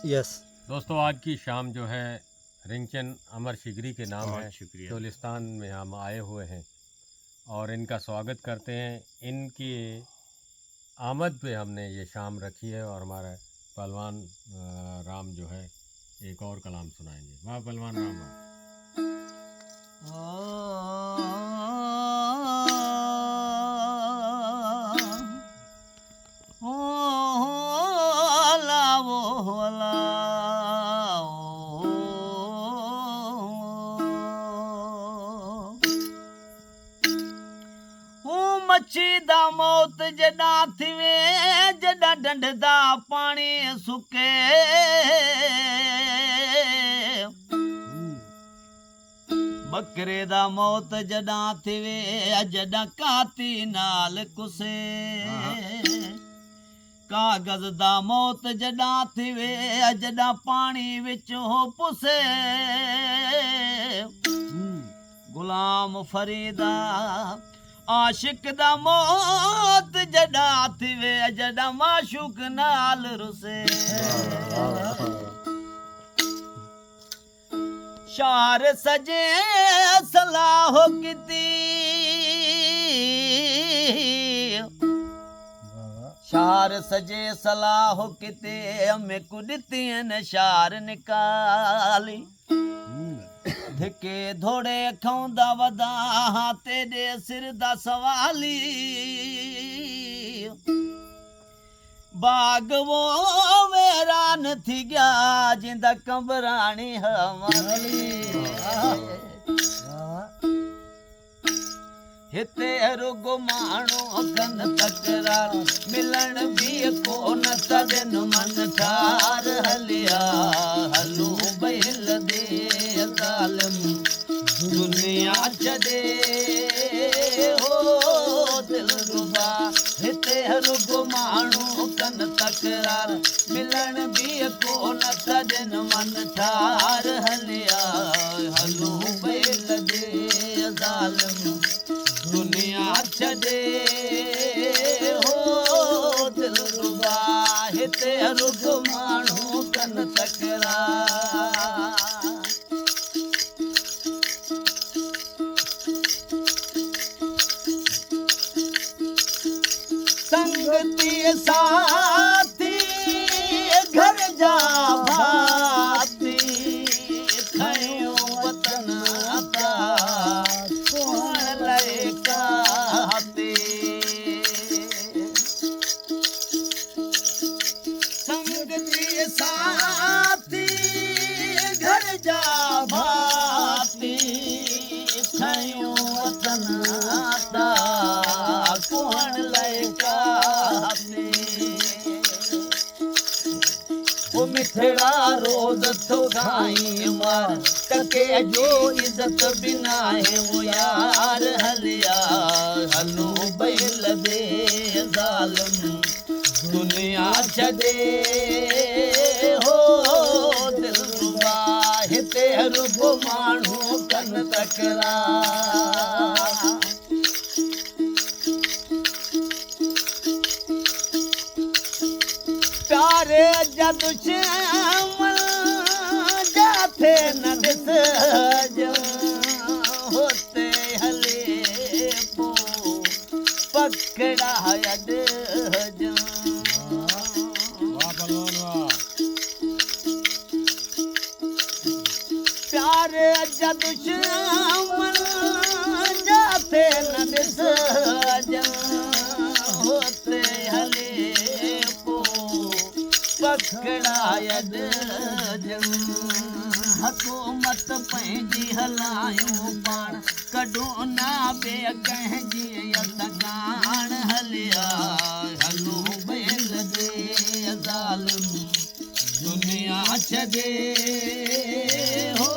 यस दोस्तों, आज की शाम जो है रिंगचंद अमर शिगरी के नाम है। चोलिस्तान में हम आए हुए हैं और इनका स्वागत करते हैं। इनकी आमद पे हमने ये शाम रखी है और हमारा पहलवान राम जो है एक और कलाम सुनाएंगे। वाह पहलवान राम वाह। मच्छी दा मौत जडा थिवे जडा डंड दा पानी सुके बकरे दा मौत जडा थिवे जडा काती नाल कुसे कागज दा मौत जडा थिवे जडा पानी विचों पुसे गुलाम फरीदा आशिक दा मौत जडा थिवे जडा माशूक नाल रुसे शार सजे सलाह कीती शार सजे सलाह कीते हमें कुड़तियन शार निकाली धिके धोड़े खौंदा वदा तेरे सिर दा सवाली बाग वो वेरान थी गया जिंदा कंबरानी हमारी हिते रुगो माण्हू कन तकरार मिलन भी कोन सजन मन ठार हलिया हलू बैल दे ज़ालिम दुनिया छॾे हो दिल रुबा हिते रुगो माण्हू कन तकरार मिलन भी कोन सजन मन ठार हलिया हलू बैल दे ज़ालिम दुनिया छॾे हो दिल रुबा हिते रुगो माण्हू कन तकरार संगती साथी घर जा भाती खयो वतन ता कोण लए काते संगती साथी घर जा भाती खयो वतन ता कोण लए मिठड़ा रोज तो गाई मार टके जो इज्जत बिना है वो यार हलिया हलू बैल दे ज़ालिम दुनिया छॾे हो दिल रुबा हिते रुगो माण्हू कन तकरार प्यारे जद श्यामल जाथे न दिस होते हले पो पकड़ा अड प्यारे जद श्यामल जाथे न दिस होते हले पकड़ायद हुकूमत पंहिंजी हलायूं पाण कढो ना बे कंहिंजी अतगाण हलिया हलो बैल दे ज़ालिम दुनिया छॾे हो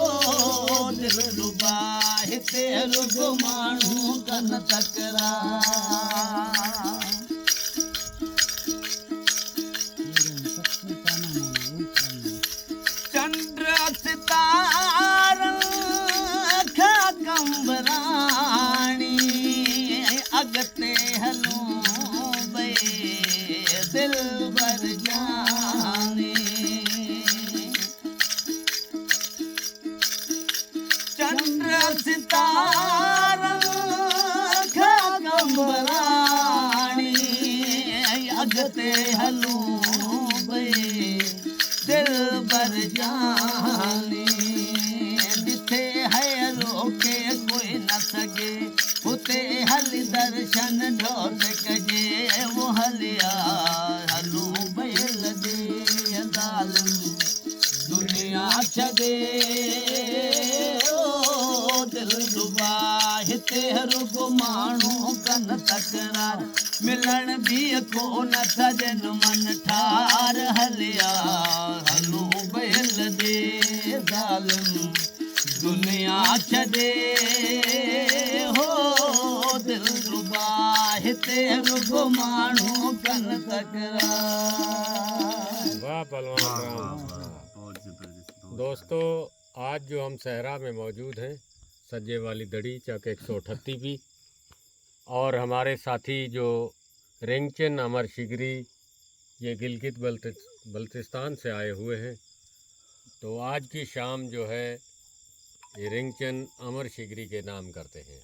दिल रुबा हिते रुगो माण्हू कन तकरार अगते हलूं बे दिल भर जाने कंबराणी अगते हलूं भई दिल भर जानी जिथे है रोके कोई न सके उते हल दर्शन ढोल कजे वो हलिया हलूं भई लदे ज़ालिम दुनिया छॾे ओ दिल रुबा हिते रुगो माण्हू कन तकरार मिलण बि कोन थजन मन ठार हलिया हलूं बैल दे ज़ालिम दुनिया छॾे हो दिल रुबा हिते रुगो माण्हू कन तकरार। वाह पहलवान राम। दोस्तों, आज जो हम सहरा में मौजूद हैं सज्जे वाली दड़ी चक 138 भी, और हमारे साथी जो रिंगचन अमर शिगरी ये गिलगित बल्तिस्तान से आए हुए हैं। तो आज की शाम जो है ये रिंगचन अमर शिगरी के नाम करते हैं।